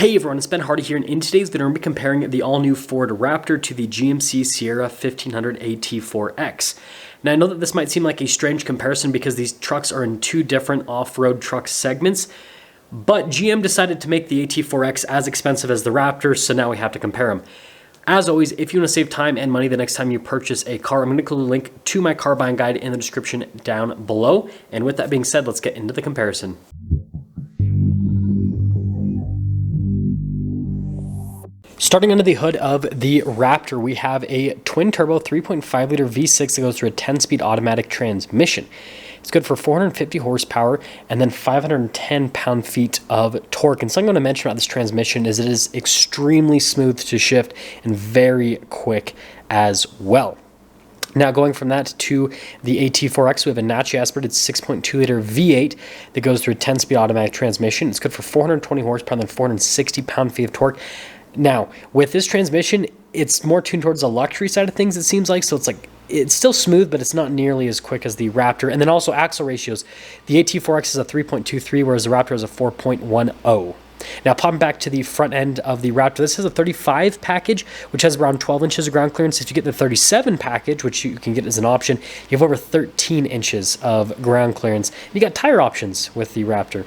Hey everyone, it's Ben Hardy here, and in today's video, we're going to be comparing the all-new Ford Raptor to the GMC Sierra 1500 AT4X. Now, I know that this might seem like a strange comparison because these trucks are in two different off-road truck segments, but GM decided to make the AT4X as expensive as the Raptor, so now we have to compare them. As always, if you want to save time and money the next time you purchase a car, I'm going to include a link to my car buying guide in the description down below. And with that being said, let's get into the comparison. Starting under the hood of the Raptor, we have a twin-turbo 3.5-liter V6 that goes through a 10-speed automatic transmission. It's good for 450 horsepower and then 510 pound-feet of torque. And something I want to mention about this transmission is it is extremely smooth to shift and very quick as well. Now, going from that to the AT4X, we have a naturally aspirated 6.2-liter V8 that goes through a 10-speed automatic transmission. It's good for 420 horsepower and then 460 pound-feet of torque. Now, with this transmission, it's more tuned towards the luxury side of things, it seems like. So it's still smooth, but it's not nearly as quick as the Raptor. And then also axle ratios. The AT4X is a 3.23, whereas the Raptor is a 4.10. Now, popping back to the front end of the Raptor, this has a 35 package, which has around 12 inches of ground clearance. If you get the 37 package, which you can get as an option, you have over 13 inches of ground clearance. You got tire options with the Raptor.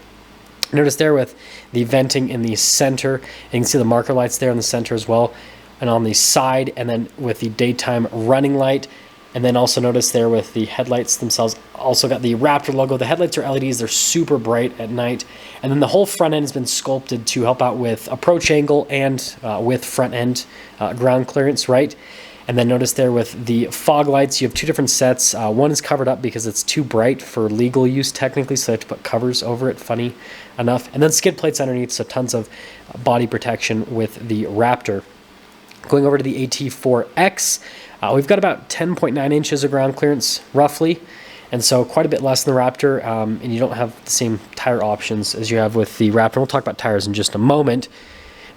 Notice there with the venting in the center, you can see the marker lights there in the center as well, and on the side, and then with the daytime running light. And then also notice there with the headlights themselves, also got the Raptor logo. The headlights are LEDs, they're super bright at night. And then the whole front end has been sculpted to help out with approach angle and with front end ground clearance, right? And then notice there with the fog lights, you have two different sets. One is covered up because it's too bright for legal use technically, so they have to put covers over it, funny enough. And then skid plates underneath, so tons of body protection with the Raptor. Going over to the AT4X, we've got about 10.9 inches of ground clearance, roughly. And so quite a bit less than the Raptor, and you don't have the same tire options as you have with the Raptor. We'll talk about tires in just a moment.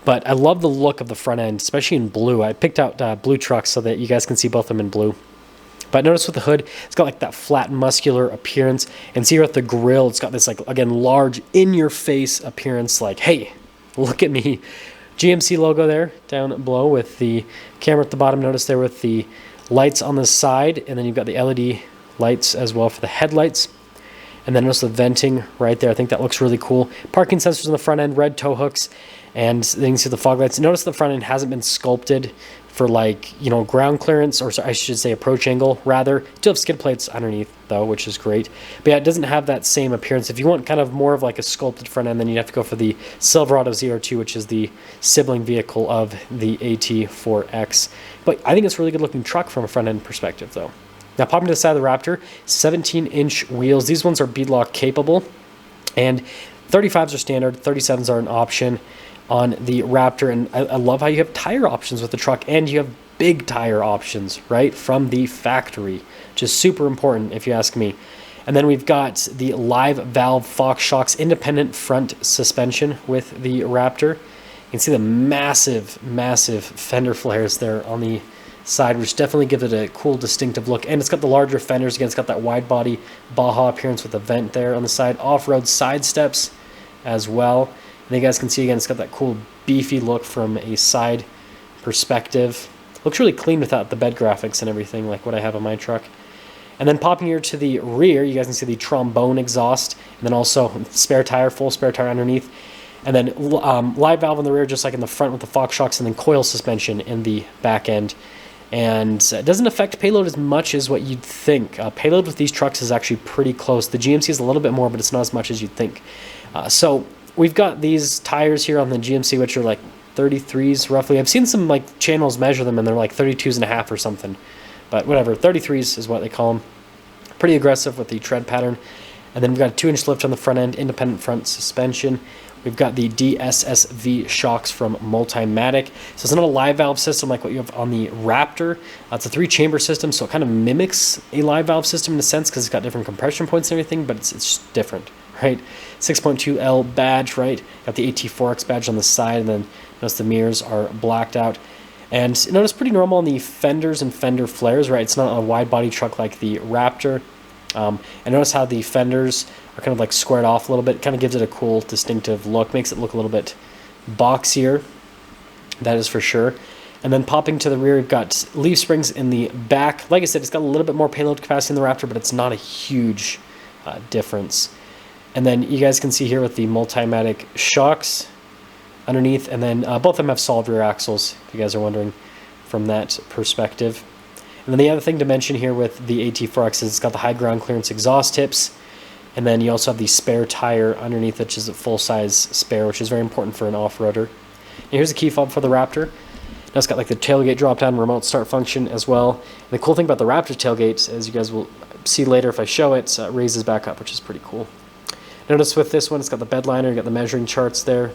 But I love the look of the front end, especially in blue. I picked out blue trucks so that you guys can see both of them in blue. But notice with the hood, it's got like that flat, muscular appearance. And see here with the grille, it's got this, like, again, large, in-your-face appearance, like, hey, look at me. GMC logo there down below with the camera at the bottom. Notice there with the lights on the side. And then you've got the LED lights as well for the headlights. And then notice the venting right there. I think that looks really cool. Parking sensors on the front end, red tow hooks. And then you can see the fog lights. Notice the front end hasn't been sculpted for, like, you know, ground clearance, or I should say approach angle, rather. Still have skid plates underneath, though, which is great. But yeah, it doesn't have that same appearance. If you want kind of more of like a sculpted front end, then you'd have to go for the Silverado ZR2, which is the sibling vehicle of the AT4X. But I think it's a really good looking truck from a front end perspective, though. Now, popping to the side of the Raptor, 17-inch wheels. These ones are beadlock capable, and 35s are standard, 37s are an option on the Raptor. And I love how you have tire options with the truck, and you have big tire options, right, from the factory, which is super important if you ask me. And then we've got the live valve Fox shocks, independent front suspension with the Raptor. You can see the massive, massive fender flares there on the side, which definitely gives it a cool, distinctive look. And it's got the larger fenders. Again, it's got that wide body Baja appearance with the vent there on the side. Off-road side steps as well. And you guys can see, again, it's got that cool, beefy look from a side perspective. Looks really clean without the bed graphics and everything like what I have on my truck. And then popping here to the rear, you guys can see the trombone exhaust, and then also spare tire, full spare tire underneath. And then live valve in the rear, just like in the front with the Fox shocks, and then coil suspension in the back end. And it doesn't affect payload as much as what you'd think. Payload with these trucks is actually pretty close. The GMC is a little bit more, but it's not as much as you'd think. So we've got these tires here on the GMC, which are like 33s roughly. I've seen some like channels measure them, and they're like 32s and a half or something. But whatever, 33s is what they call them. Pretty aggressive with the tread pattern. And then we've got a 2-inch lift on the front end, independent front suspension. We've got the DSSV shocks from Multimatic. So it's not a live valve system like what you have on the Raptor. It's a 3-chamber system, so it kind of mimics a live valve system in a sense because it's got different compression points and everything, but it's just different, right? 6.2L badge, right? Got the AT4X badge on the side, and then notice the mirrors are blacked out. And notice pretty normal on the fenders and fender flares, right? It's not a wide body truck like the Raptor. And notice how the fenders are kind of like squared off a little bit. It kind of gives it a cool, distinctive look. Makes it look a little bit boxier, that is for sure. And then popping to the rear, you've got leaf springs in the back. Like I said, it's got a little bit more payload capacity in the Raptor, but it's not a huge difference. And then you guys can see here with the Multimatic shocks underneath, and then both of them have solid rear axles, if you guys are wondering from that perspective. And then the other thing to mention here with the AT4X is it's got the high ground clearance exhaust tips, and then you also have the spare tire underneath, which is a full-size spare, which is very important for an off-roader. And here's the key fob for the Raptor. Now it's got like the tailgate drop-down remote start function as well. And the cool thing about the Raptor tailgate, as you guys will see later if I show it, raises back up, which is pretty cool. Notice with this one, it's got the bed liner, you got the measuring charts there,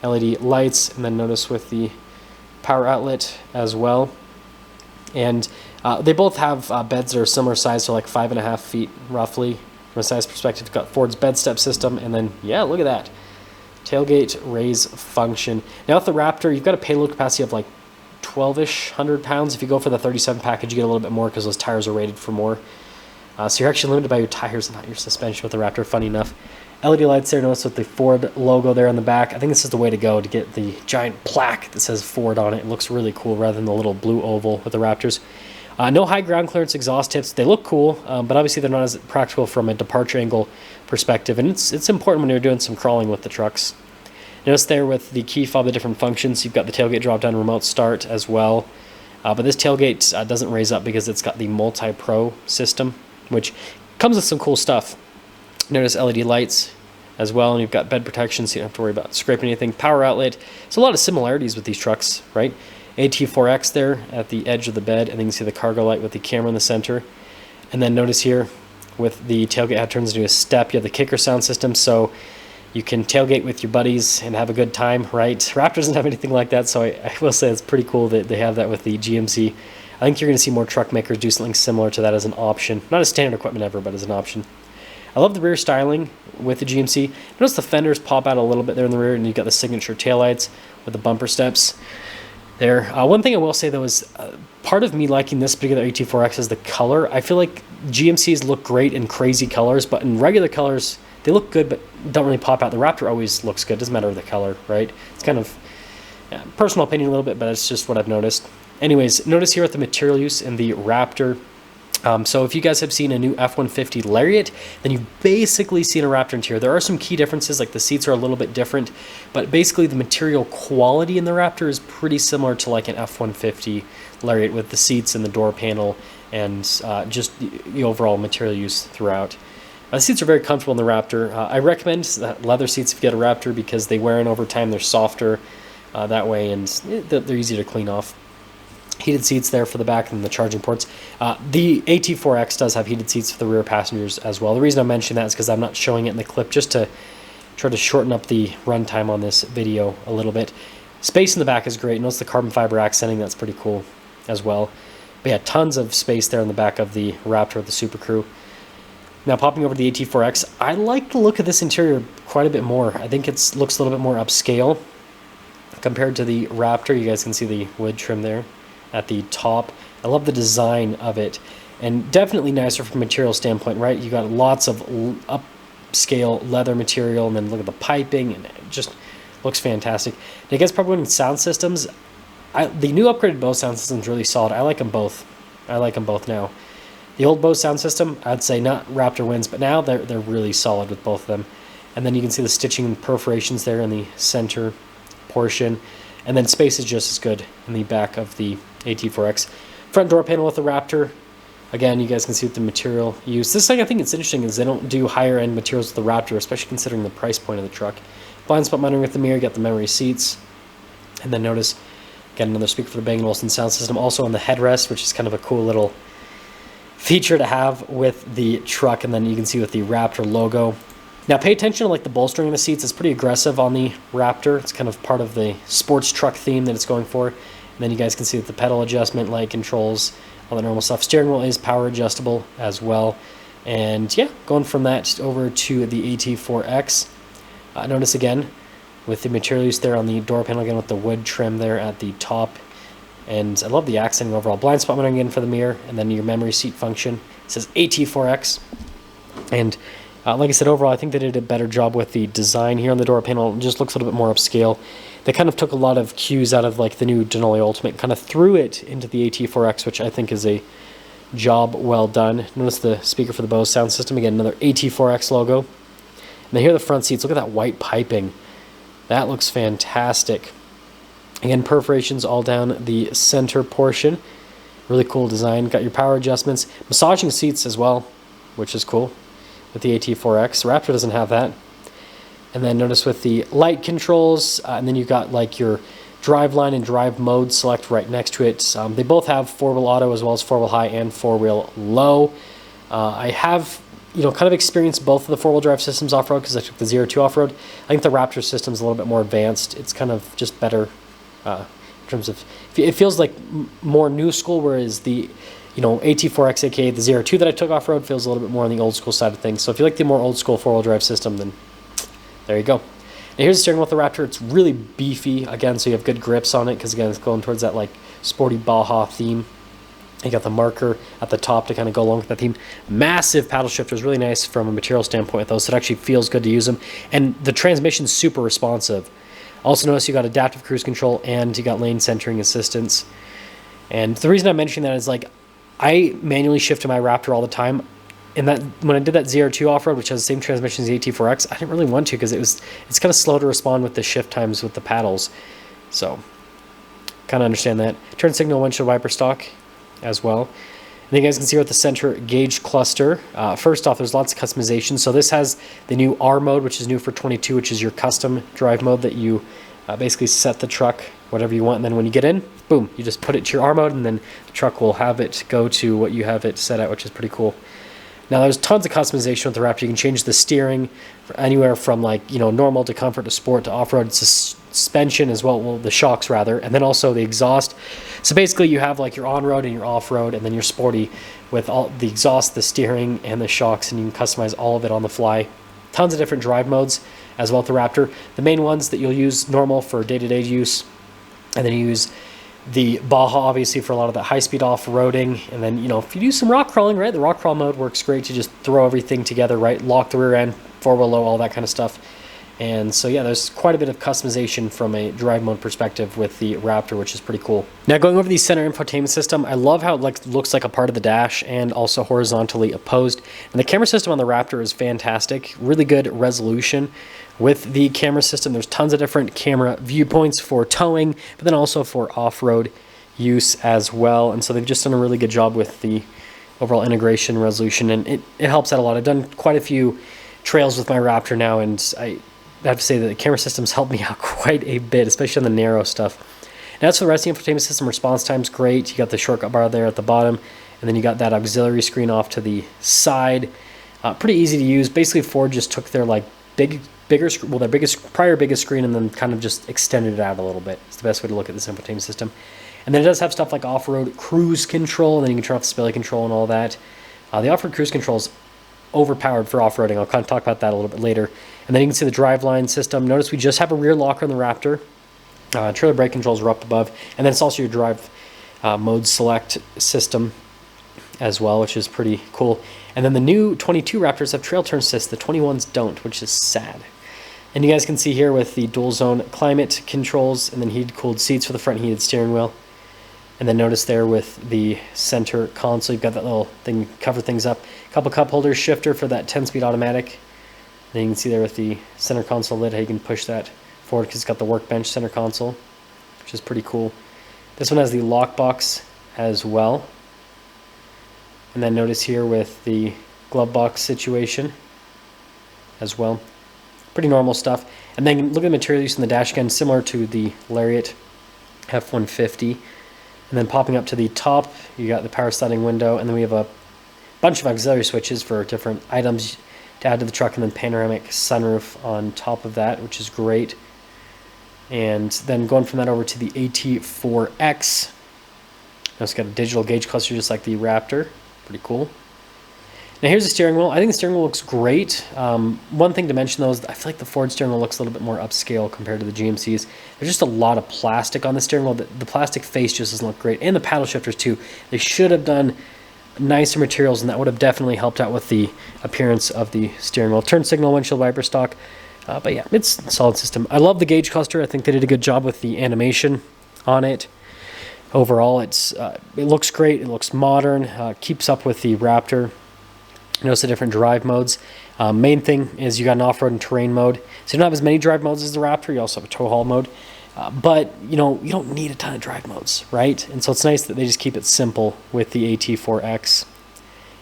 LED lights, and then notice with the power outlet as well. And they both have beds that are similar size, so like 5.5 feet roughly. From a size perspective, you've got Ford's bed step system, and then, yeah, look at that. Tailgate raise function. Now with the Raptor, you've got a payload capacity of like 12-ish hundred pounds. If you go for the 37 package, you get a little bit more because those tires are rated for more. So you're actually limited by your tires, not your suspension with the Raptor, funny enough. LED lights there, notice with the Ford logo there on the back. I think this is the way to go to get the giant plaque that says Ford on it. It looks really cool rather than the little blue oval with the Raptors. No high ground clearance exhaust tips. They look cool, but obviously they're not as practical from a departure angle perspective, and it's important when you're doing some crawling with the trucks. Notice there with the key fob, the different functions. You've got the tailgate drop-down remote start as well, but this tailgate doesn't raise up because it's got the Multi-Pro system, which comes with some cool stuff. Notice LED lights as well, and you've got bed protection, so you don't have to worry about scraping anything. Power outlet. There's a lot of similarities with these trucks, right? AT4X there at the edge of the bed, and then you can see the cargo light with the camera in the center. And then notice here with the tailgate, how it turns into a step. You have the kicker sound system, so you can tailgate with your buddies and have a good time, right? Raptor doesn't have anything like that, so I will say it's pretty cool that they have that with the GMC. I think you're going to see more truck makers do something similar to that as an option. Not as standard equipment ever, but as an option. I love the rear styling with the GMC. Notice the fenders pop out a little bit there in the rear, and you've got the signature taillights with the bumper steps there. One thing I will say though is part of me liking this particular AT4X is the color. I feel like GMCs look great in crazy colors, but in regular colors, they look good, but don't really pop out. The Raptor always looks good. Doesn't matter the color, right? It's kind of personal opinion a little bit, but it's just what I've noticed. Anyways, notice here at the material use in the Raptor. So if you guys have seen a new F-150 Lariat, then you've basically seen a Raptor interior. There are some key differences, like the seats are a little bit different, but basically the material quality in the Raptor is pretty similar to like an F-150 Lariat with the seats and the door panel and just the overall material use throughout. The seats are very comfortable in the Raptor. I recommend leather seats if you get a Raptor because they wear in over time. They're softer that way, and they're easy to clean off. Heated seats there for the back and the charging ports. The AT4X does have heated seats for the rear passengers as well. The reason I'm mentioning that is because I'm not showing it in the clip, just to try to shorten up the runtime on this video a little bit. Space in the back is great. Notice the carbon fiber accenting. That's pretty cool as well. But yeah, tons of space there in the back of the Raptor with the Super Crew. Now popping over to the AT4X, I like the look of this interior quite a bit more. I think it looks a little bit more upscale compared to the Raptor. You guys can see the wood trim there at the top. I love the design of it, and definitely nicer from a material standpoint, right? You got lots of upscale leather material, and then look at the piping, and it just looks fantastic. Now, you guys probably wondering sound systems. The new upgraded Bose sound system is really solid. I like them both. I like them both now. The old Bose sound system, I'd say not Raptor wins, but now they're really solid with both of them. And then you can see the stitching and perforations there in the center portion. And then space is just as good in the back of the AT4X. Front door panel with the Raptor. Again, you guys can see what the material used. This thing I think it's interesting is they don't do higher end materials with the Raptor, especially considering the price point of the truck. Blind spot monitoring with the mirror, you got the memory seats. And then notice, got another speaker for the Bang & Olufsen sound system. Also on the headrest, which is kind of a cool little feature to have with the truck. And then you can see with the Raptor logo. Now pay attention to like the bolstering of the seats. It's pretty aggressive on the Raptor. It's kind of part of the sports truck theme that it's going for. And then you guys can see that the pedal adjustment, light controls, all the normal stuff. Steering wheel is power adjustable as well. And yeah, going from that over to the AT4X. Notice again with the material use there on the door panel, again with the wood trim there at the top. And I love the accenting overall. Blind spot monitoring again for the mirror, and then your memory seat function. It says AT4X. And like I said, overall, I think they did a better job with the design here on the door panel. It just looks a little bit more upscale. they kind of took a lot of cues out of like the new Denali Ultimate and kind of threw it into the AT4X, which I think is a job well done. Notice the speaker for the Bose sound system. Again, another AT4X logo. And then here are the front seats. Look at that white piping. That looks fantastic. Again, perforations all down the center portion. Really cool design. Got your power adjustments. Massaging seats as well, which is cool with the AT4X. Raptor doesn't have that. And then notice with the light controls, and then you've got like your drive line and drive mode select right next to it. They both have 4-wheel auto as well as 4-wheel high and 4-wheel low. I have, kind of experienced both of the 4-wheel drive systems off-road because I took the 02 off-road. I think the Raptor system's a little bit more advanced. It's kind of just better in terms of, it feels like more new school, whereas the AT4X, aka the 02 that I took off-road, feels a little bit more on the old school side of things. So if you like the more old school 4-wheel drive system, then there you go. And here's the steering wheel with the Raptor. It's really beefy, again, so you have good grips on it, because again, it's going towards that like sporty Baja theme. You got the marker at the top to kind of go along with that theme. Massive paddle shifters, really nice from a material standpoint with those, so it actually feels good to use them. And the transmission's super responsive. Also notice you got adaptive cruise control and you got lane centering assistance. And the reason I'm mentioning that is like, I manually shift to my Raptor all the time. And that when I did that 02 off-road, which has the same transmission as the AT4X, I didn't really want to because it's kind of slow to respond with the shift times with the paddles. So kind of understand that. Turn signal windshield wiper stock as well. And then you guys can see here with the center gauge cluster. First off, there's lots of customization. So this has the new R mode, which is new for 22, which is your custom drive mode that you basically set the truck whatever you want. And then when you get in, boom, you just put it to your R mode, and then the truck will have it go to what you have it set at, which is pretty cool. Now there's tons of customization with the Raptor. You can change the steering anywhere from like, normal to comfort to sport to off-road, suspension as well, the shocks rather, and then also the exhaust. So basically you have like your on-road and your off-road, and then your sporty with all the exhaust, the steering, and the shocks, and you can customize all of it on the fly. Tons of different drive modes as well with the Raptor. The main ones that you'll use normal for day-to-day use, and then you use the Baja obviously for a lot of that high-speed off-roading, and then if you do some rock crawling, right, the rock crawl mode works great to just throw everything together, right, lock the rear end, 4-wheel low, all that kind of stuff. And so yeah, there's quite a bit of customization from a drive mode perspective with the Raptor, which is pretty cool. Now going over the center infotainment system, I love how it looks like a part of the dash and also horizontally opposed. And the camera system on the Raptor is fantastic, really good resolution. With the camera system, there's tons of different camera viewpoints for towing, but then also for off-road use as well. And so they've just done a really good job with the overall integration resolution, and it helps out a lot. I've done quite a few trails with my Raptor now, and I have to say that the camera systems helped me out quite a bit, especially on the narrow stuff. Now as for the rest of the infotainment system, response time's great. You got the shortcut bar there at the bottom, and then you got that auxiliary screen off to the side. Pretty easy to use. Basically Ford just took their like their prior biggest screen and then kind of just extended it out a little bit. It's the best way to look at this infotainment system. And then it does have stuff like off-road cruise control, and then you can turn off display control and all that. The off-road cruise control is overpowered for off-roading. I'll kind of talk about that a little bit later. And then you can see the driveline system. Notice we just have a rear locker on the Raptor. Trailer brake controls are up above. And then it's also your drive mode select system as well, which is pretty cool. And then the new 22 Raptors have trail turn assist. The 21s don't, which is sad. And you guys can see here with the dual zone climate controls, and then heated cooled seats for the front heated steering wheel. And then notice there with the center console, you've got that little thing to cover things up. A couple cup holders, shifter for that 10-speed automatic. And then you can see there with the center console lid how you can push that forward because it's got the workbench center console, which is pretty cool. This one has the lockbox as well. And then notice here with the glove box situation as well. Pretty normal stuff. And then look at the material use in the dash, again, similar to the Lariat F-150. And then popping up to the top, you got the power sliding window, and then we have a bunch of auxiliary switches for different items to add to the truck, and then panoramic sunroof on top of that, which is great. And then going from that over to the AT4X, it's got a digital gauge cluster just like the Raptor. Pretty cool. Now here's the steering wheel. I think the steering wheel looks great. One thing to mention though is I feel like the Ford steering wheel looks a little bit more upscale compared to the GMCs. There's just a lot of plastic on the steering wheel. The plastic face just doesn't look great. And the paddle shifters too. They should have done nicer materials, and that would have definitely helped out with the appearance of the steering wheel. Turn signal windshield wiper stock. But yeah, it's a solid system. I love the gauge cluster. I think they did a good job with the animation on it. Overall, it looks great. It looks modern. Keeps up with the Raptor. Notice the different drive modes. Main thing is you got an off-road and terrain mode. So you don't have as many drive modes as the Raptor. You also have a tow haul mode. But, you don't need a ton of drive modes, right? And so it's nice that they just keep it simple with the AT4X.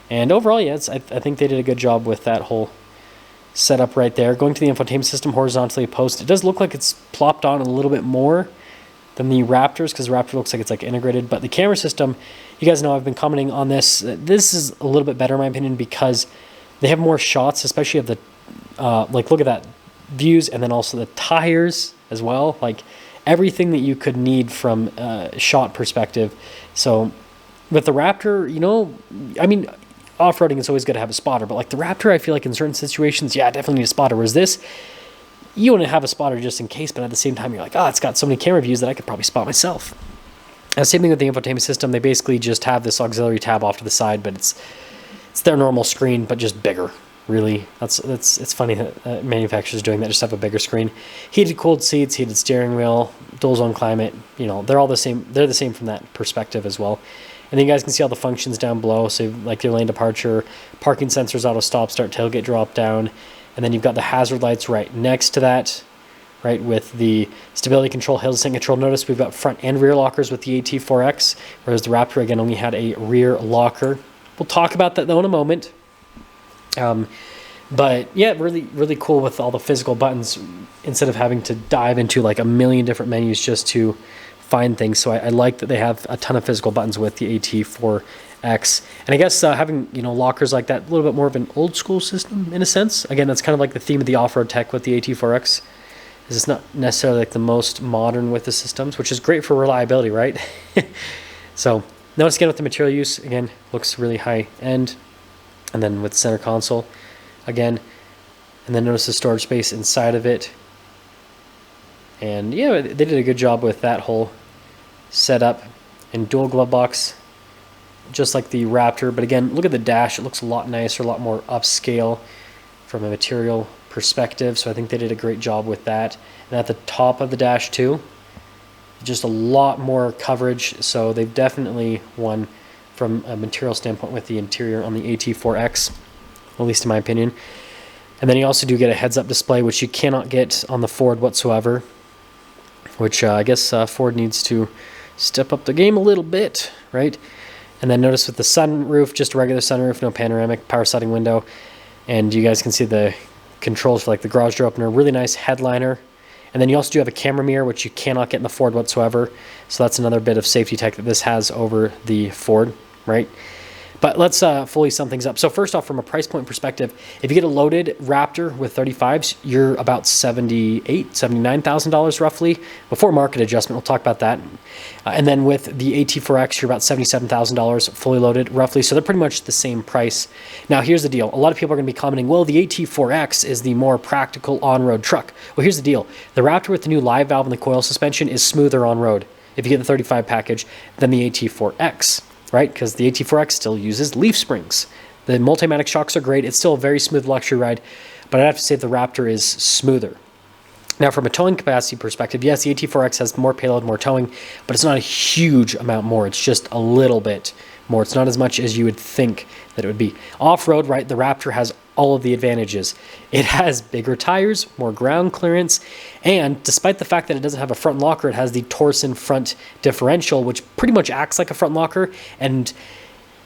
And overall, yeah, I think they did a good job with that whole setup right there. Going to the infotainment system horizontally opposed, it does look like it's plopped on a little bit more than the Raptors, because the Raptor looks like it's like integrated. But the camera system, you guys know I've been commenting on this. This is a little bit better in my opinion because they have more shots, especially of the like look at that views, and then also the tires as well. Like everything that you could need from a shot perspective. So with the Raptor, I mean, off-roading is always good to have a spotter, but like the Raptor, I feel like in certain situations, yeah, I definitely need a spotter. Whereas this, you want to have a spotter just in case, but at the same time, you're like, it's got so many camera views that I could probably spot myself. Same thing with the infotainment system. They basically just have this auxiliary tab off to the side, but it's their normal screen, but just bigger. Really, it's funny that manufacturers doing that, just have a bigger screen. Heated, cooled seats, heated steering wheel, dual zone climate. They're all the same. They're the same from that perspective as well. And then you guys can see all the functions down below. So like your lane departure, parking sensors, auto stop, start, tailgate drop down. And then you've got the hazard lights right next to that, right, with the stability control, hill descent control. Notice we've got front and rear lockers with the AT4X, whereas the Raptor, again, only had a rear locker. We'll talk about that, though, in a moment. But, yeah, really, really cool with all the physical buttons instead of having to dive into, like, a million different menus just to find things. So I like that they have a ton of physical buttons with the AT4X. And I guess having, lockers like that, a little bit more of an old school system in a sense. Again, that's kind of like the theme of the off-road tech with the AT4X. Is it's not necessarily like the most modern with the systems, which is great for reliability, right? So notice again with the material use, again, looks really high end. And then with center console, again, and then notice the storage space inside of it. And yeah, they did a good job with that whole setup. And dual glove box, just like the Raptor. But again, look at the dash. It looks a lot nicer, a lot more upscale from a material perspective. So I think they did a great job with that. And at the top of the dash too, just a lot more coverage. So they've definitely won from a material standpoint with the interior on the AT4X, at least in my opinion. And then you also do get a heads-up display, which you cannot get on the Ford whatsoever, which I guess Ford needs to step up the game a little bit, right? And then notice with the sunroof, just a regular sunroof, no panoramic, power sliding window. And you guys can see the controls for like the garage door opener, really nice headliner. And then you also do have a camera mirror, which you cannot get in the Ford whatsoever. So that's another bit of safety tech that this has over the Ford, right? But let's fully sum things up. So first off, from a price point perspective, if you get a loaded Raptor with 35s, you're about $78,000, $79,000 roughly, before market adjustment. We'll talk about that. And then with the AT4X, you're about $77,000 fully loaded roughly. So they're pretty much the same price. Now here's the deal. A lot of people are going to be commenting, well, the AT4X is the more practical on-road truck. Well, here's the deal. The Raptor with the new live valve and the coil suspension is smoother on-road if you get the 35 package than the AT4X. Right, because the AT4X still uses leaf springs. The Multimatic shocks are great. It's still a very smooth luxury ride, but I'd have to say the Raptor is smoother. Now, from a towing capacity perspective, yes, the AT4X has more payload, more towing, but it's not a huge amount more. It's just a little bit more. It's not as much as you would think that it would be. Off-road, right, the Raptor has all of the advantages. It has bigger tires, more ground clearance, and despite the fact that it doesn't have a front locker, it has the Torsen front differential, which pretty much acts like a front locker. And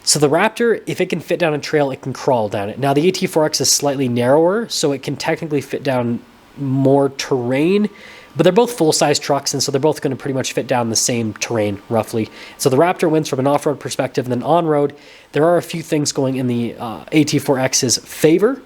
so the Raptor, if it can fit down a trail, it can crawl down it. Now the AT4X is slightly narrower, so it can technically fit down more terrain, but they're both full-size trucks, and so they're both going to pretty much fit down the same terrain, roughly. So the Raptor wins from an off-road perspective, and then on-road, there are a few things going in the AT4X's favor,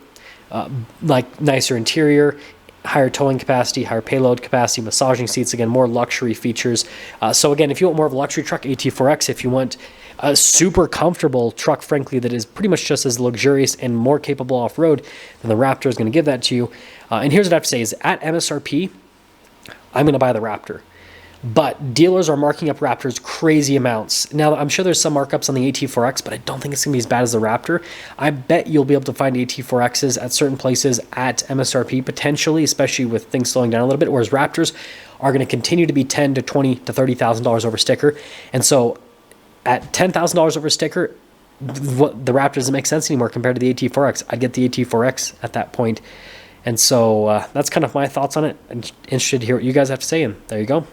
like nicer interior, higher towing capacity, higher payload capacity, massaging seats, again, more luxury features. So again, if you want more of a luxury truck, AT4X. If you want a super comfortable truck, frankly, that is pretty much just as luxurious and more capable off-road, then the Raptor is going to give that to you. And here's what I have to say is, at MSRP, I'm going to buy the Raptor. But dealers are marking up Raptors crazy amounts. Now, I'm sure there's some markups on the AT4X, but I don't think it's going to be as bad as the Raptor. I bet you'll be able to find AT4Xs at certain places at MSRP, potentially, especially with things slowing down a little bit, whereas Raptors are going to continue to be $10,000 to $20,000 to $30,000 over sticker. And so at $10,000 over sticker, the Raptor doesn't make sense anymore compared to the AT4X. I'd get the AT4X at that point. And so that's kind of my thoughts on it. I'm interested to hear what you guys have to say, and there you go.